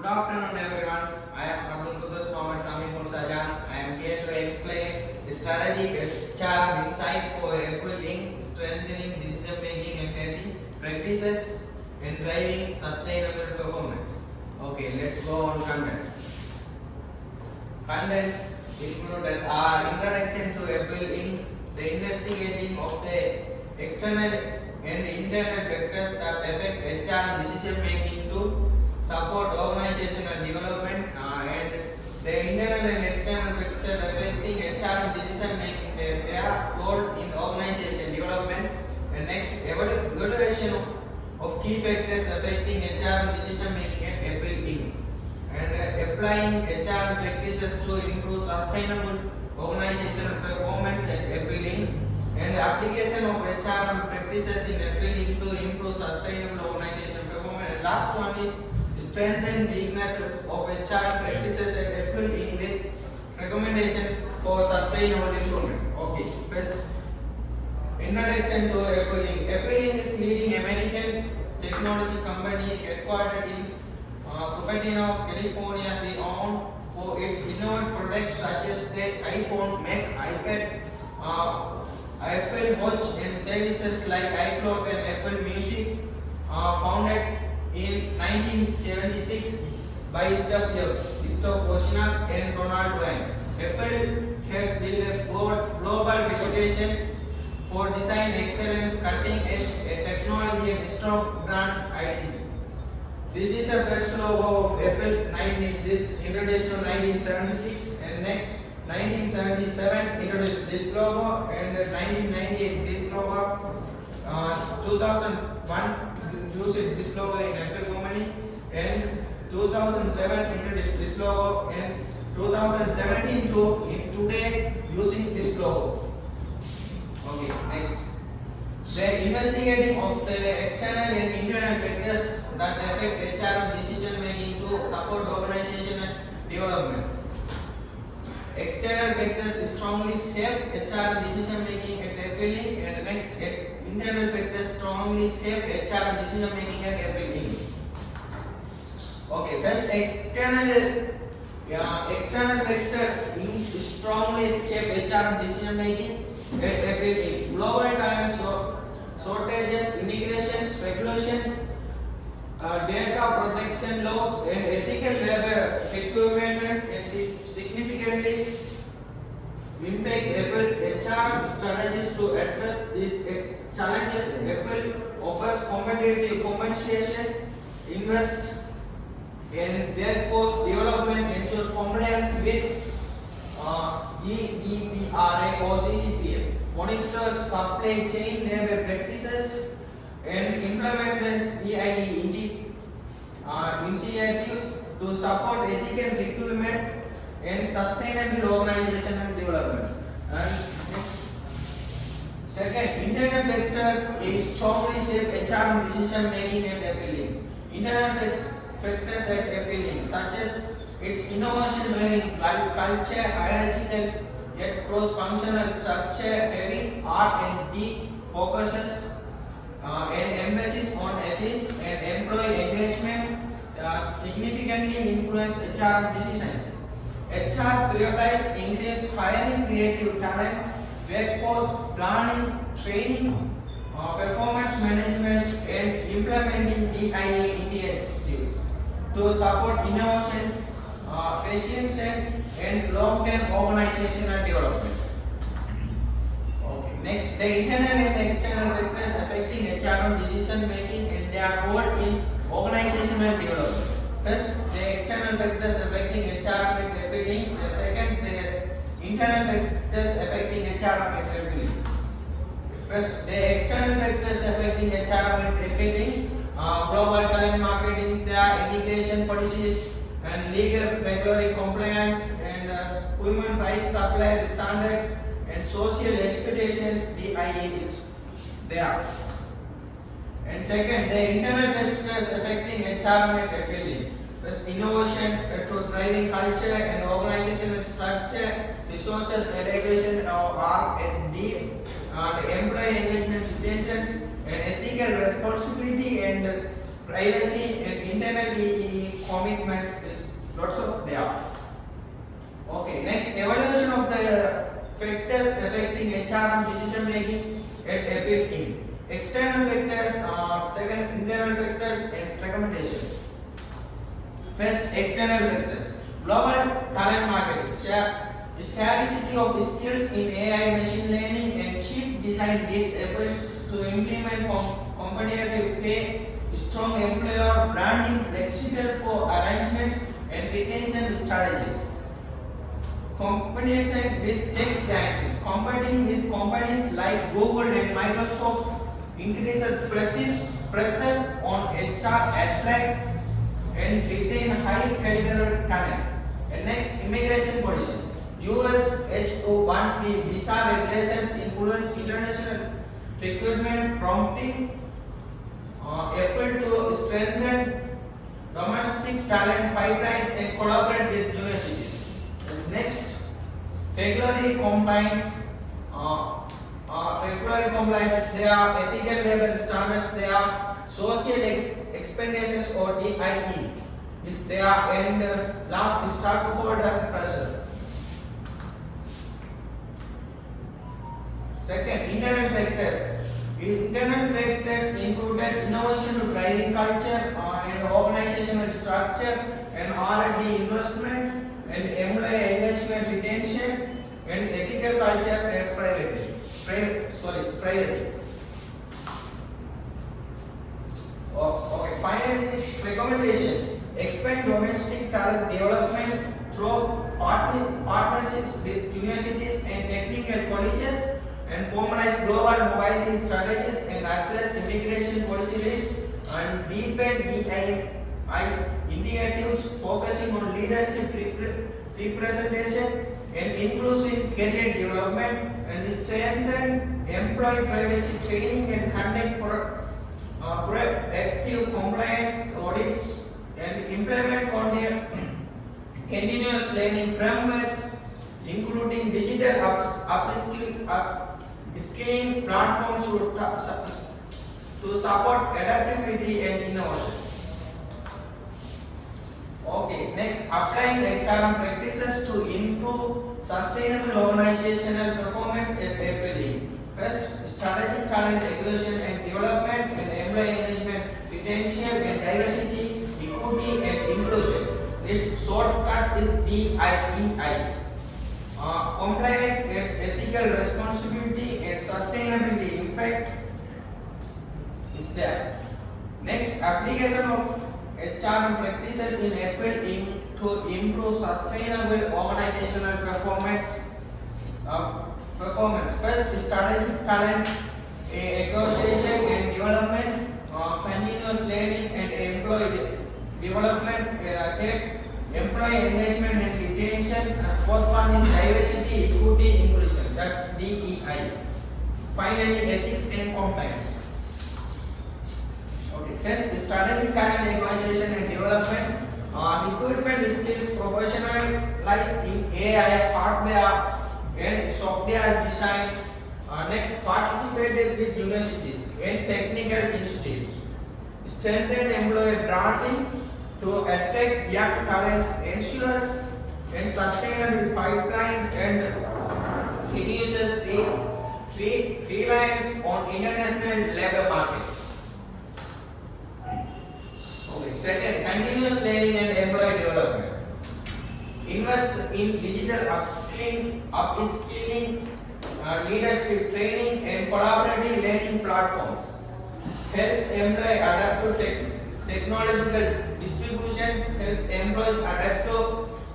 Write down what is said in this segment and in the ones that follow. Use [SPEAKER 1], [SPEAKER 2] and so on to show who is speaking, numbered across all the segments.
[SPEAKER 1] Good afternoon, everyone. I am Samiful Sajan. I am here to explain strategic HR insight for building, strengthening decision-making and facing practices and driving sustainable performance. Okay, let's go on content. Contents included are introduction to building, the investigating of the external and internal factors that affect HR decision-making to support organizational development and the internal and external factors affecting HR decision making their role in organization development, and next evaluation of key factors affecting HR decision making and building, and applying HR practices to improve sustainable organizational performance and building, and application of HR practices in building to improve sustainable organizational performance. And last one is strengthen weaknesses of HR practices and building with recommendation for sustainable improvement. Okay, first introduction to Apple. Apple is leading American technology company headquartered in Cupertino, California, renowned for its innovative products such as the iPhone, Mac, iPad, Apple Watch, and services like iCloud and Apple Music. Founded in 1976 by Steve Jobs, Steve Wozniak, and Ronald Reagan. Apple has built a global reputation for design excellence, cutting-edge technology, and strong brand identity. This is the first logo of Apple. This introduced in 1976, and next 1977 introduced this logo, and 1998 this logo. 2001 used this logo in Apple company, and 2007 introduced this logo, and 2017 to today using this logo. Okay, next. The investigating of the external and internal factors that affect HR decision making to support organizational development. External factors strongly shape HR decision making and building, and next internal factors strongly shape HR decision making and building. Okay, first external factors strongly shape HR decision making and building. Global talent shortages, integrations, regulations, data protection laws, and ethical labor requirements and significantly impact Apple's HR strategies. To address these challenges, Apple offers competitive compensation, invests in workforce development, ensures compliance with GDPR or CCPA, monitors supply chain labor practices, and implements DIE initiatives to support ethical recruitment and sustainable organizational development. And second, internal factors strongly shape HR decision making and building. Internal factors at building, such as its innovation-driven culture, hierarchical yet cross-functional structure, heavy R&D focuses and emphasis on ethics and employee engagement, significantly influence HR decisions. HR prioritizes increased hiring creative talent, workforce planning, training, performance management, and implementing DIE initiatives to support innovation, patience, and long-term organizational development. Okay. Next, the internal and external factors affecting HR decision making and their role in organizational development. First, the external factors affecting HR and building. Second, the internal factors affecting HR and building. First, the external factors affecting HR and building. Global talent marketing is there, integration policies, and legal regulatory compliance, and human rights supply standards, and social expectations, DIE is there. And second, the internal factors affecting HR and building. First, innovation to driving culture and organizational structure, resources allocation of R&D, employee engagement intentions, and ethical responsibility, and privacy and internal commitments is lots of there. Okay, next evaluation of the factors affecting HR decision making and appeal. External factors, second internal factors and recommendations. First, external factors. Global talent marketing. Scarcity of skills in AI, machine learning and chip design leads Apple to implement competitive pay, strong employer branding, flexible for arrangements and retention strategies. Competition with tech giants. Competing with companies like Google and Microsoft increases pressure on HR, attract and retain high caliber talent. And next, immigration policies. US H-1B visa regulations influence international recruitment, prompting Apple to strengthen domestic talent pipelines and collaborate with universities. And next, regulatory compliance. Regulatory compliance. They are ethical labor standards. They are social expectations or DIE. They are and last stakeholder pressure. Second, internal factors. Internal factors included innovation to driving culture and organizational structure and R&D investment and employee engagement retention and ethical culture and privacy. Okay, finally, these recommendations. Expand domestic talent development through partnerships with universities and technical colleges, and formalize global mobility strategies and address immigration policy risks, and deepen DI initiatives focusing on leadership representation and inclusive career development, and strengthen employee privacy training and conduct proactive compliance audits, and implement continuous learning frameworks including digital upskilling platforms to support adaptability and innovation. Okay, next, applying HRM practices to improve sustainable organizational performance and well-being. First, strategic talent acquisition and development and employee engagement, retention and diversity, equity and inclusion. Its shortcut is DIEI. Compliance and ethical responsibility and sustainability impact is there. Next, application of HRM practices in Apple to improve sustainable organizational performance. First, strategic talent acquisition and development, continuous learning and employee development, third, employee engagement and retention, and fourth one is diversity, equity, inclusion. That's DEI. Finally, ethics and compliance. Okay, first, strategic talent acquisition and development. Recruitment skills professionalized in AI, hardware and software design. Next, participated with universities and technical institutes. Strengthen employee branding to attract young talent, ensures and sustainable pipeline and reduces reliance on international labor markets. Okay, second, continuous learning and employee development. Invest in digital upskilling, leadership training and collaborative learning platforms. Helps employees adapt to technological distributions, help employees adapt to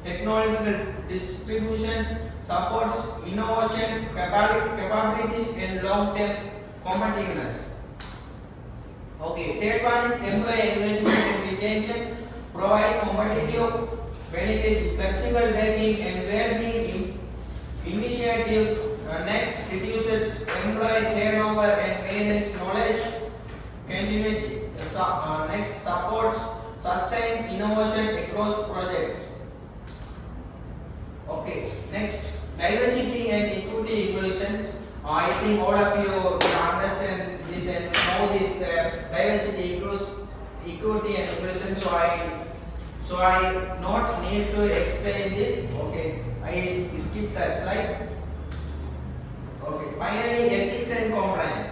[SPEAKER 1] technological distributions, supports innovation, capabilities and long-term competitiveness. Okay, third one is employee engagement and retention, provide competitive benefits, flexible working and well-being initiatives. Next, reduces employee turnover and maintenance knowledge continuity. Next, supports sustained innovation across projects. Okay, next, diversity and equity equations. I think all of you understand this and know this diversity equity and inclusion. So I not need to explain this. Okay, I skip that slide. Okay, finally ethics and compliance.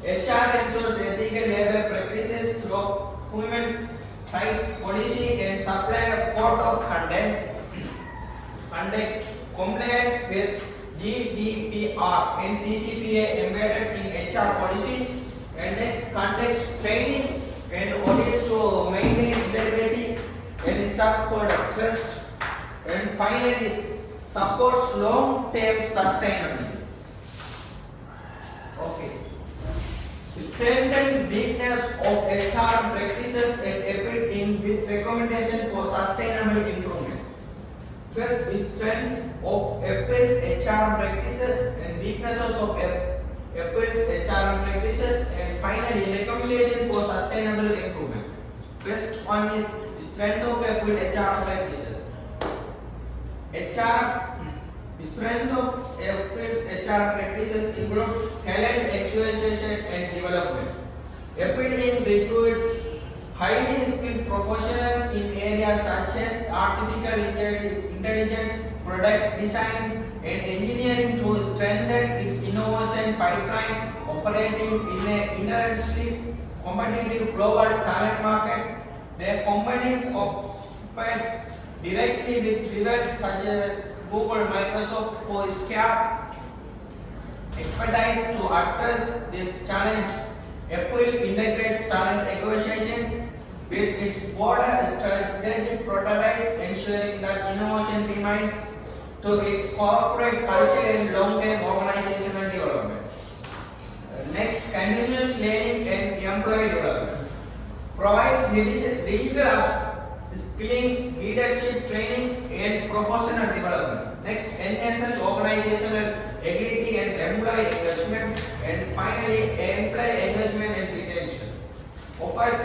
[SPEAKER 1] HR ensures ethical labor practices through human rights policy and supplier code of conduct compliance with GDPR and CCPA embedded in HR policies, and next conducts training and audit to maintain integrity and stakeholder trust, and finally supports long-term sustainability. Okay. Strengthen weakness of HR practices and everything with recommendation for sustainable improvement. First, strengths of Apple's HR practices and weaknesses of Apple's HR practices, and finally recommendation for sustainable improvement. First one is strength of Apple HR practices. Strength of Apple's HR practices include talent acquisition and development. Apple recruits highly skilled professionals in areas such as artificial intelligence, product design, and engineering to strengthen its innovation pipeline, operating in an inherently competitive global talent market. The company competes directly with rivals such as Google, Microsoft for scarce expertise. To address this challenge, Apple integrates talent acquisition with its broader strategic prototypes, ensuring that innovation remains to its corporate culture and long-term organizational development. Next, continuous learning and employee development. Provides digital skilling, leadership training, and professional development. Next, enhances organizational agility and employee engagement, and finally, employee engagement and retention. Offers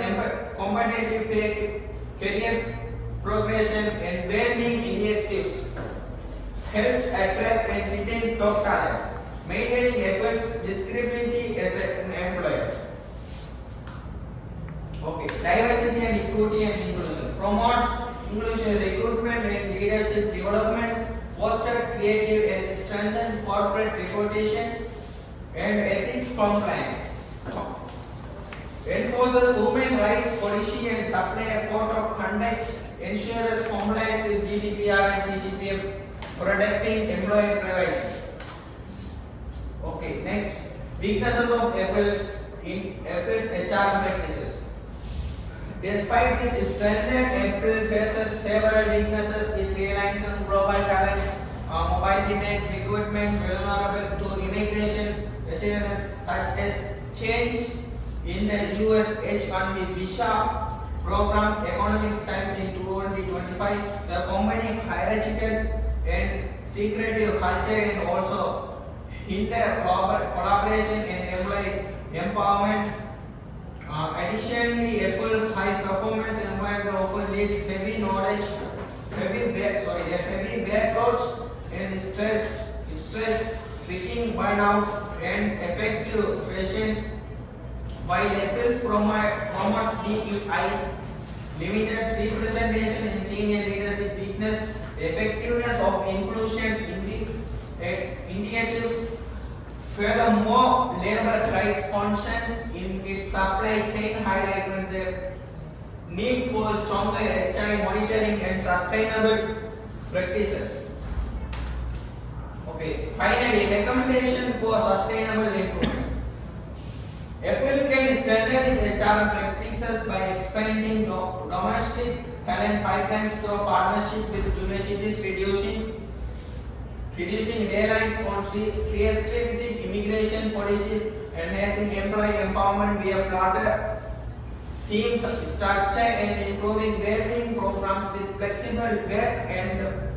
[SPEAKER 1] competitive pay, career progression, and well-being initiatives. Helps attract and retain top talent. Maintaining efforts desirability as an employer. Okay, diversity and equity and inclusion. Promotes inclusive recruitment and leadership development, foster creative and strengthen corporate reputation, and ethics compliance. Enforces human rights policy and supplier code of conduct, ensures compliance with GDPR and CCPA, protecting employee privacy. Okay, next, weaknesses of Apple's HR practices. Despite its strength, Apple faces several weaknesses. It relies on global talent, mobility makes recruitment vulnerable to immigration restrictions such as change in the US H-1B visa program, economic times in 2025. The company hierarchical and secretive culture and also hinder collaboration and employee empowerment. Additionally, Apple's high performance environment often leads heavy workloads and stress, tricking burnout and effective patients. While Apple's promotes DEI, limited representation in senior leadership weakness, the effectiveness of inclusion initiatives. Furthermore, labor rights concerns in its supply chain highlight the need for stronger HR monitoring and sustainable practices. Okay, finally, recommendation for sustainable improvement. Apple can strengthen its HR practices by expanding domestic talent pipelines through partnership with universities, reducing reliance on restrictive immigration policies, enhancing employee empowerment via flatter team structure, and improving well-being programs with flexible work and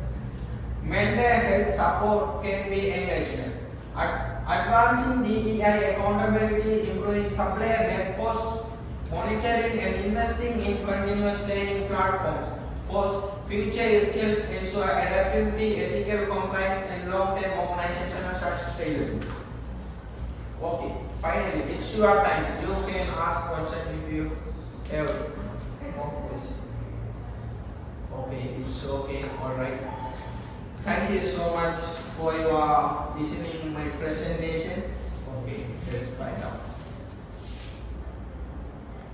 [SPEAKER 1] mental health support can be engagement. Advancing DEI accountability, improving supplier workforce monitoring, and investing in continuous learning platforms for future skills ensure adaptability, ethical compliance, and long-term organizational sustainability. Okay, finally, it's your time. You can ask questions if you have. No question. Okay, it's okay. All right. Thank you so much for your listening my presentation. Okay, that's fine.